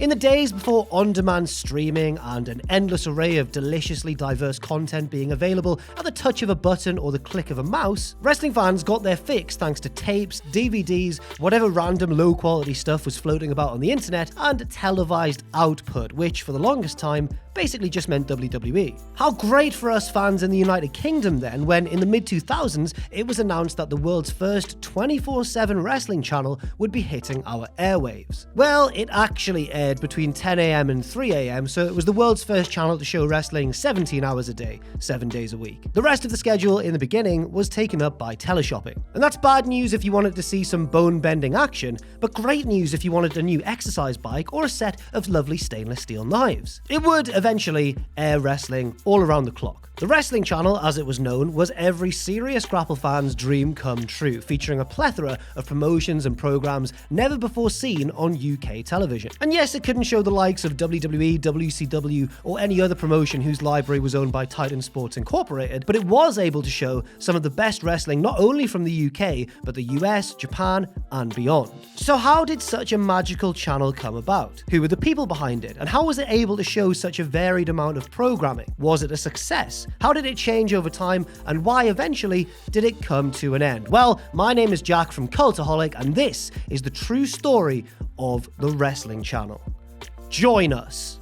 In the days before on-demand streaming and an endless array of deliciously diverse content being available at the touch of a button or the click of a mouse, wrestling fans got their fix thanks to tapes, DVDs, whatever random low-quality stuff was floating about on the internet, and televised output, which for the longest time basically just meant WWE. How great for us fans in the United Kingdom then, when in the mid-2000s it was announced that the world's first 24/7 wrestling channel would be hitting our airwaves. Well, it actually aired between 10 AM and 3 AM, so it was the world's first channel to show wrestling 17 hours a day, 7 days a week. The rest of the schedule in the beginning was taken up by teleshopping. And that's bad news if you wanted to see some bone-bending action, but great news if you wanted a new exercise bike or a set of lovely stainless steel knives. It would eventually air wrestling all around the clock. The Wrestling Channel, as it was known, was every serious grapple fan's dream come true, featuring a plethora of promotions and programs never before seen on UK television. And yes, it couldn't show the likes of WWE, WCW, or any other promotion whose library was owned by Titan Sports Incorporated, but it was able to show some of the best wrestling not only from the UK, but the US, Japan, and beyond. So how did such a magical channel come about? Who were the people behind it? And how was it able to show such a varied amount of programming? Was it a success? How did it change over time, and why eventually did it come to an end? Well, my name is Jack from Cultaholic, and this is the true story of the Wrestling Channel. Join us.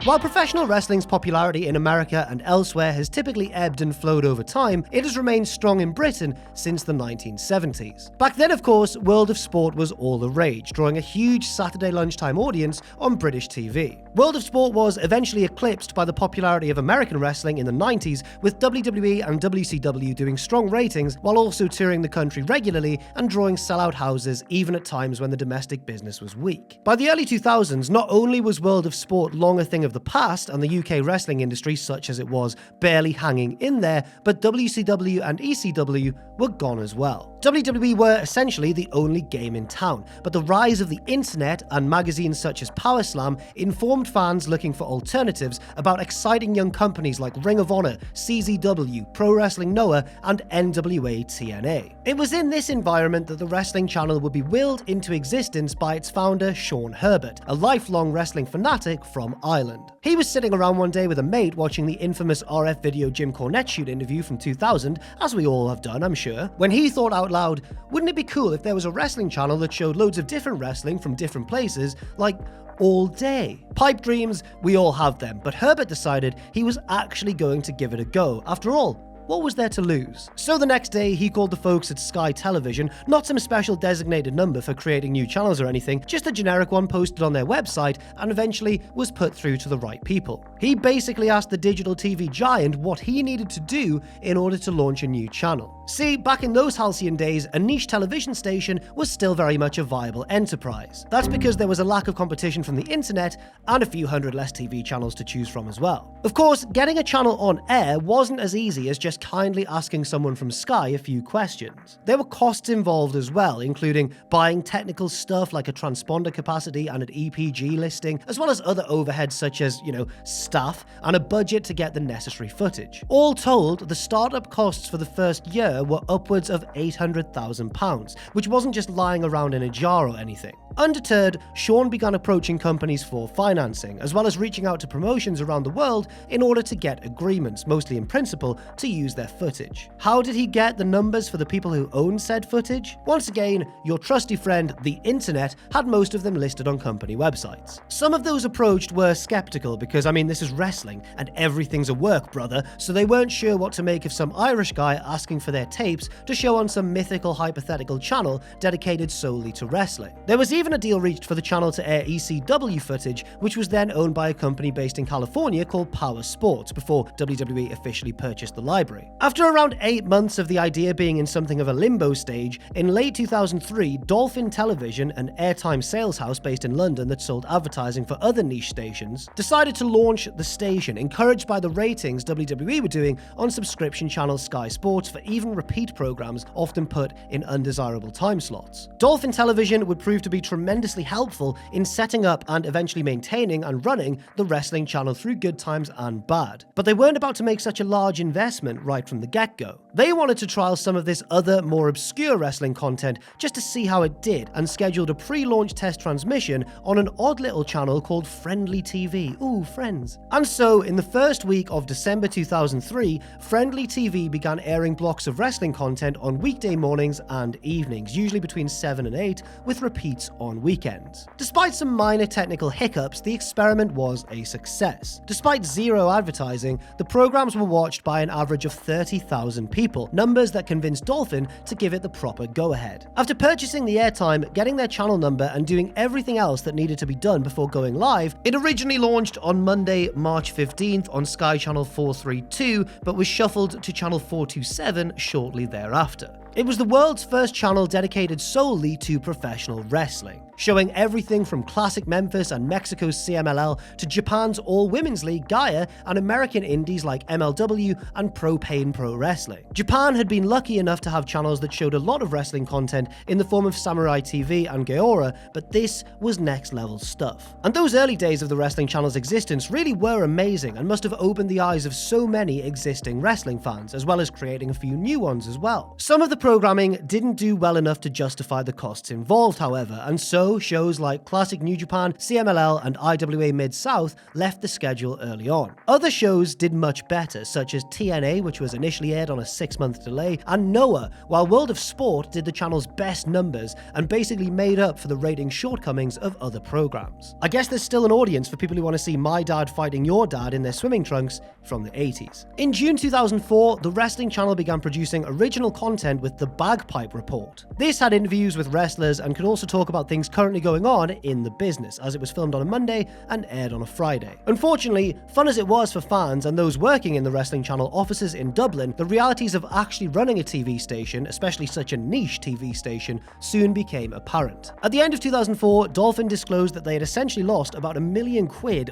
While professional wrestling's popularity in America and elsewhere has typically ebbed and flowed over time, it has remained strong in Britain since the 1970s. Back then, of course, World of Sport was all the rage, drawing a huge Saturday lunchtime audience on British TV. World of Sport was eventually eclipsed by the popularity of American wrestling in the 90s, with WWE and WCW doing strong ratings while also touring the country regularly and drawing sellout houses even at times when the domestic business was weak. By the early 2000s, not only was World of Sport long a thing of the past and the UK wrestling industry, such as it was, barely hanging in there, but WCW and ECW were gone as well. WWE were essentially the only game in town, but the rise of the internet and magazines such as Power Slam informed fans looking for alternatives about exciting young companies like Ring of Honor, CZW, Pro Wrestling Noah, and NWA TNA. It was in this environment that the Wrestling Channel would be willed into existence by its founder, Sean Herbert, a lifelong wrestling fanatic from Ireland. He was sitting around one day with a mate watching the infamous RF Video Jim Cornette shoot interview from 2000, as we all have done, I'm sure, when he thought out loud, wouldn't it be cool if there was a wrestling channel that showed loads of different wrestling from different places, like all day? Pipe dreams, we all have them, but Herbert decided he was actually going to give it a go. After all, what was there to lose? So the next day, he called the folks at Sky Television, not some special designated number for creating new channels or anything, just a generic one posted on their website, and eventually was put through to the right people. He basically asked the digital TV giant what he needed to do in order to launch a new channel. See, back in those halcyon days, a niche television station was still very much a viable enterprise. That's because there was a lack of competition from the internet and a few hundred less TV channels to choose from as well. Of course, getting a channel on air wasn't as easy as just kindly asking someone from Sky a few questions. There were costs involved as well, including buying technical stuff like a transponder capacity and an EPG listing, as well as other overheads such as, staff, and a budget to get the necessary footage. All told, the startup costs for the first year were upwards of £800,000, which wasn't just lying around in a jar or anything. Undeterred, Sean began approaching companies for financing, as well as reaching out to promotions around the world in order to get agreements, mostly in principle, to use their footage. How did he get the numbers for the people who owned said footage? Once again, your trusty friend, the internet, had most of them listed on company websites. Some of those approached were skeptical because, this is wrestling, and everything's a work, brother, so they weren't sure what to make of some Irish guy asking for their tapes to show on some mythical hypothetical channel dedicated solely to wrestling. There was even a deal reached for the channel to air ECW footage, which was then owned by a company based in California called Power Sports, before WWE officially purchased the library. After around 8 months of the idea being in something of a limbo stage, in late 2003, Dolphin Television, an airtime sales house based in London that sold advertising for other niche stations, decided to launch the station, encouraged by the ratings WWE were doing on subscription channel Sky Sports for even repeat programs often put in undesirable time slots. Dolphin Television would prove to be tremendously helpful in setting up and eventually maintaining and running the wrestling channel through good times and bad. But they weren't about to make such a large investment right from the get-go. They wanted to trial some of this other, more obscure wrestling content just to see how it did, and scheduled a pre-launch test transmission on an odd little channel called Friendly TV. Ooh, friends. And so, in the first week of December 2003, Friendly TV began airing blocks of wrestling content on weekday mornings and evenings, usually between 7 and 8, with repeats on weekends. Despite some minor technical hiccups, the experiment was a success. Despite zero advertising, the programs were watched by an average of 30,000 people, numbers that convinced Dolphin to give it the proper go-ahead. After purchasing the airtime, getting their channel number, and doing everything else that needed to be done before going live, it originally launched on Monday, March 15th on Sky Channel 432, but was shuffled to Channel 427 shortly thereafter. It was the world's first channel dedicated solely to professional wrestling, showing everything from classic Memphis and Mexico's CMLL to Japan's all-women's league Gaia and American indies like MLW and Pro Pain Pro Wrestling. Japan had been lucky enough to have channels that showed a lot of wrestling content in the form of Samurai TV and Gaora, but this was next-level stuff. And those early days of the wrestling channel's existence really were amazing and must have opened the eyes of so many existing wrestling fans, as well as creating a few new ones as well. Some of the programming didn't do well enough to justify the costs involved, however, and so shows like Classic New Japan, CMLL, and IWA Mid-South left the schedule early on. Other shows did much better, such as TNA, which was initially aired on a 6-month delay, and Noah, while World of Sport did the channel's best numbers and basically made up for the rating shortcomings of other programs. I guess there's still an audience for people who want to see my dad fighting your dad in their swimming trunks from the 80s. In June 2004, the Wrestling Channel began producing original content with The Bagpipe Report. This had interviews with wrestlers and could also talk about things currently going on in the business, as it was filmed on a Monday and aired on a Friday. Unfortunately, fun as it was for fans and those working in the Wrestling Channel offices in Dublin, the realities of actually running a TV station, especially such a niche TV station, soon became apparent. At the end of 2004, Dolphin disclosed that they had essentially lost about £1 million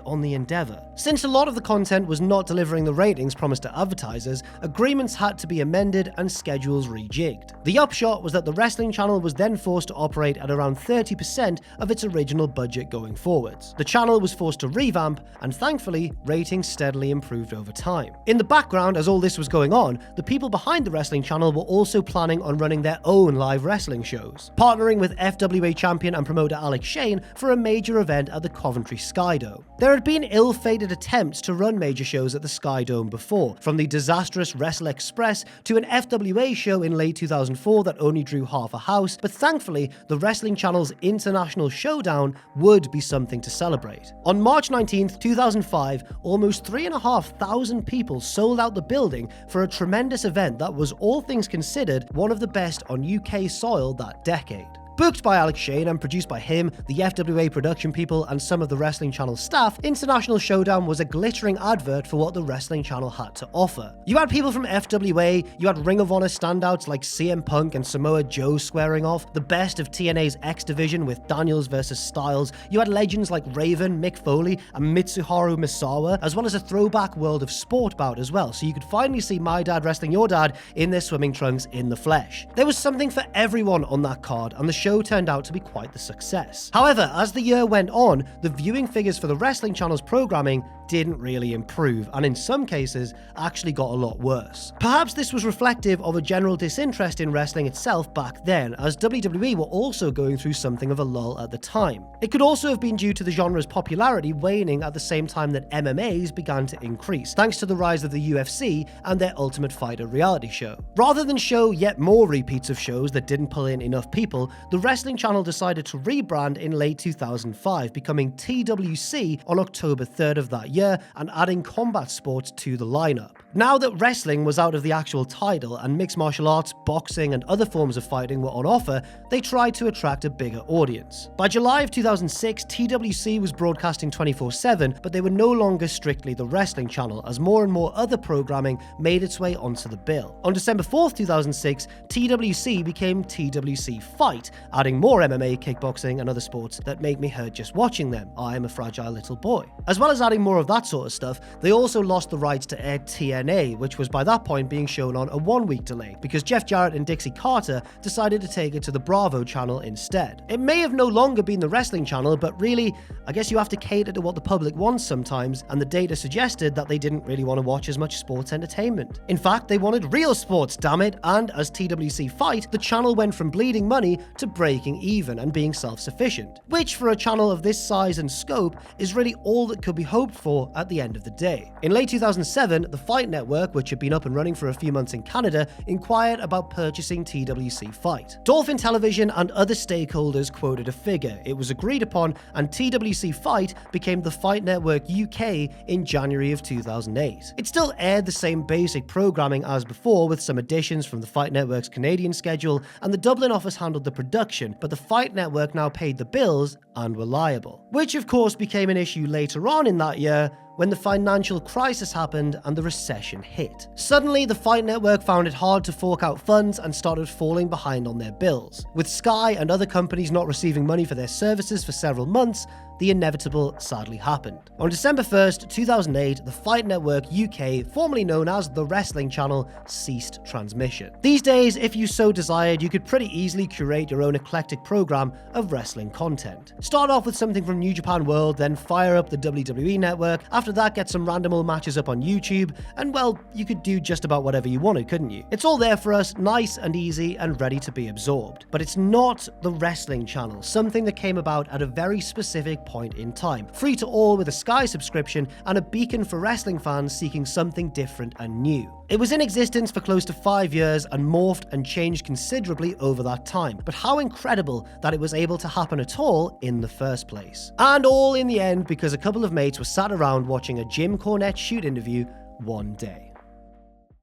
on the endeavour. Since a lot of the content was not delivering the ratings promised to advertisers, agreements had to be amended and schedules rejigged. The upshot was that the Wrestling Channel was then forced to operate at around 30% of its original budget going forwards. The channel was forced to revamp, and thankfully, ratings steadily improved over time. In the background, as all this was going on, the people behind the Wrestling Channel were also planning on running their own live wrestling shows, partnering with FWA champion and promoter Alex Shane for a major event at the Coventry Sky Dome. There had been ill-fated attempts to run major shows at the Sky Dome before, from the disastrous Wrestle Express to an FWA show in late 2004 that only drew half a house, but thankfully, the Wrestling Channel's International Showdown would be something to celebrate. On March 19th, 2005, almost 3,500 people sold out the building for a tremendous event that was, all things considered, one of the best on UK soil that decade. Booked by Alex Shane and produced by him, the FWA production people, and some of the Wrestling Channel staff, International Showdown was a glittering advert for what the Wrestling Channel had to offer. You had people from FWA, you had Ring of Honor standouts like CM Punk and Samoa Joe squaring off, the best of TNA's X Division with Daniels vs Styles, you had legends like Raven, Mick Foley, and Mitsuharu Misawa, as well as a throwback World of Sport bout as well, so you could finally see my dad wrestling your dad in their swimming trunks in the flesh. There was something for everyone on that card, and the show turned out to be quite the success. However, as the year went on, the viewing figures for the Wrestling Channel's programming didn't really improve, and in some cases actually got a lot worse. Perhaps this was reflective of a general disinterest in wrestling itself back then, as WWE were also going through something of a lull at the time. It could also have been due to the genre's popularity waning at the same time that MMAs began to increase, thanks to the rise of the UFC and their Ultimate Fighter reality show. Rather than show yet more repeats of shows that didn't pull in enough people, the Wrestling Channel decided to rebrand in late 2005, becoming TWC on October 3rd of that year, and adding combat sports to the lineup. Now that wrestling was out of the actual title and mixed martial arts, boxing, and other forms of fighting were on offer, they tried to attract a bigger audience. By July of 2006, TWC was broadcasting 24/7, but they were no longer strictly the Wrestling Channel, as more and more other programming made its way onto the bill. On December 4th, 2006, TWC became TWC Fight, adding more MMA, kickboxing, and other sports that make me hurt just watching them. I am a fragile little boy. As well as adding more of that sort of stuff, they also lost the rights to air TNA, which was by that point being shown on a 1-week delay, because Jeff Jarrett and Dixie Carter decided to take it to the Bravo channel instead. It may have no longer been the wrestling channel, but really, I guess you have to cater to what the public wants sometimes, and the data suggested that they didn't really want to watch as much sports entertainment. In fact, they wanted real sports, damn it, and as TWC Fight, the channel went from bleeding money to breaking even and being self-sufficient, which for a channel of this size and scope is really all that could be hoped for at the end of the day. In late 2007, the Fight Network, which had been up and running for a few months in Canada, inquired about purchasing TWC Fight. Dolphin Television and other stakeholders quoted a figure. It was agreed upon, and TWC Fight became the Fight Network UK in January of 2008. It still aired the same basic programming as before, with some additions from the Fight Network's Canadian schedule, and the Dublin office handled the production, but the Fight Network now paid the bills and were liable. Which of course became an issue later on in that year, when the financial crisis happened and the recession hit. Suddenly, the Fight Network found it hard to fork out funds and started falling behind on their bills. With Sky and other companies not receiving money for their services for several months, the inevitable sadly happened. On December 1st, 2008, the Fight Network UK, formerly known as The Wrestling Channel, ceased transmission. These days, if you so desired, you could pretty easily curate your own eclectic program of wrestling content. Start off with something from New Japan World, then fire up the WWE Network. After that, get some random old matches up on YouTube, and well, you could do just about whatever you wanted, couldn't you? It's all there for us, nice and easy and ready to be absorbed. But it's not The Wrestling Channel, something that came about at a very specific point in time, free to all with a Sky subscription and a beacon for wrestling fans seeking something different and new. It was in existence for close to 5 years and morphed and changed considerably over that time, but how incredible that it was able to happen at all in the first place. And all in the end because a couple of mates were sat around watching a Jim Cornette shoot interview one day.